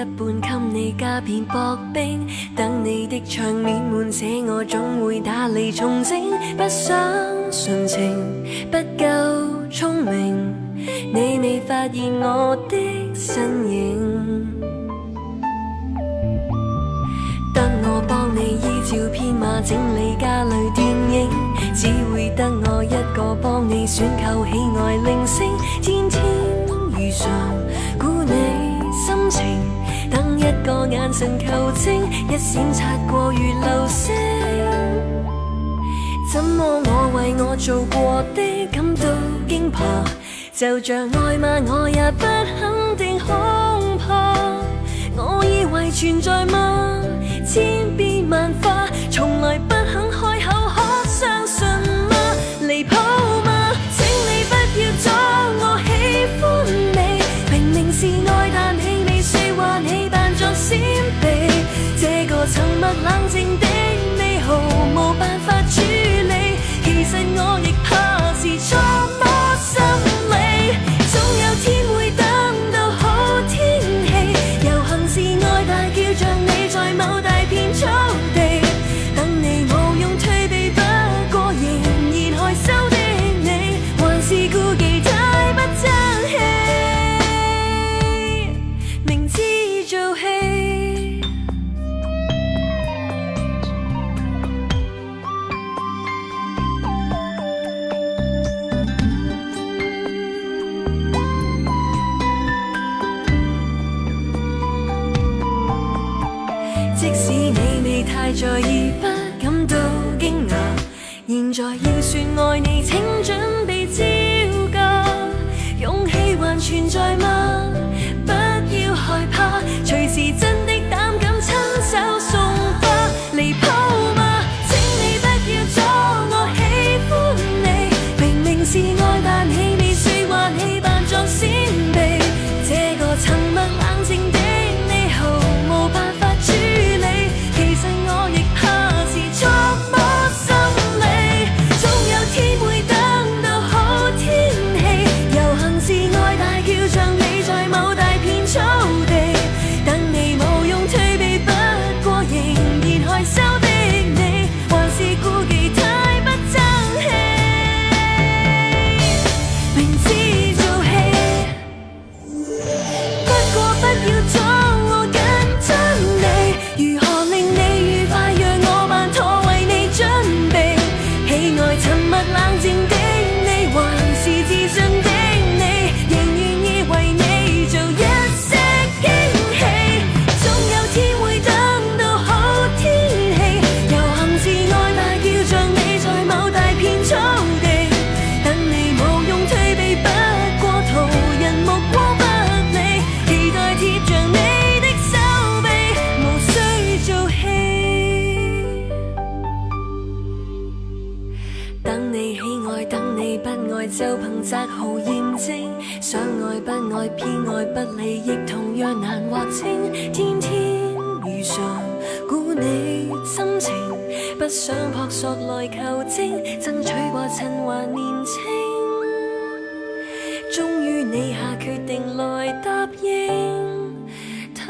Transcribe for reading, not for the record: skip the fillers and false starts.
半給你加片薄冰，等你的場面滿瀉，我總會打理重整。不想純情，不夠聰明，你未發現我的身影。得我幫你依照編碼整理家裏電影，只會得我一個幫你選購喜愛鈴聲。天天如常估你心情，等一個眼神求證，一閃擦過如流星。怎麼我為我做過的感到驚怕？就像愛嗎？我也不肯定，恐怕我以為存在嗎？千變萬化，從來不肯開口，可相信嗎？離譜嗎？請你不要阻我喜歡你，明明是愛，但氣味說話你扮作閃避。這個沉默冷靜的你，毫無辦法處理。其實我亦怕是錯摸心理，總有天會等到好天氣，遊行示愛大叫像你在某大片草地，等你無用退避，不過仍然害羞的你，還是顧忌太不爭氣，明知做戲。即使你未太在意，不感到驚訝，現在要說愛你，請準備招架。勇氣還存在嗎？不要害怕，隨時真的膽敢親手送花。離譜嗎？請你不要阻我喜歡你，明明是愛，但氣味說話你扮作閃避。這個沉默冷靜的你，毫無辦法處理。其實我亦怕是錯摸心理，總有天會等到好天氣，遊行示愛大叫像你在某大片草地，等你無用退避，不過仍然害羞的你，還是顧忌太不爭氣，明知做戲。不過不要阻我緊張你，如何令你愉快，讓我扮妥為你準備。喜愛沉默冷靜的你，還是自信的你，仍願意為你做一些驚喜。總有天會等到好天氣，遊行示愛大叫像你在某大片草地，等你無用退避，不過途人目光不理，期待貼着你的手臂，無需做戲。等你喜愛，等你不愛，就憑擇號驗證。想愛不愛，偏愛不理，亦同樣難劃清。天天如常估你心情，不想撲朔來求證，爭取過趁還年輕。終於你下決定來答應，太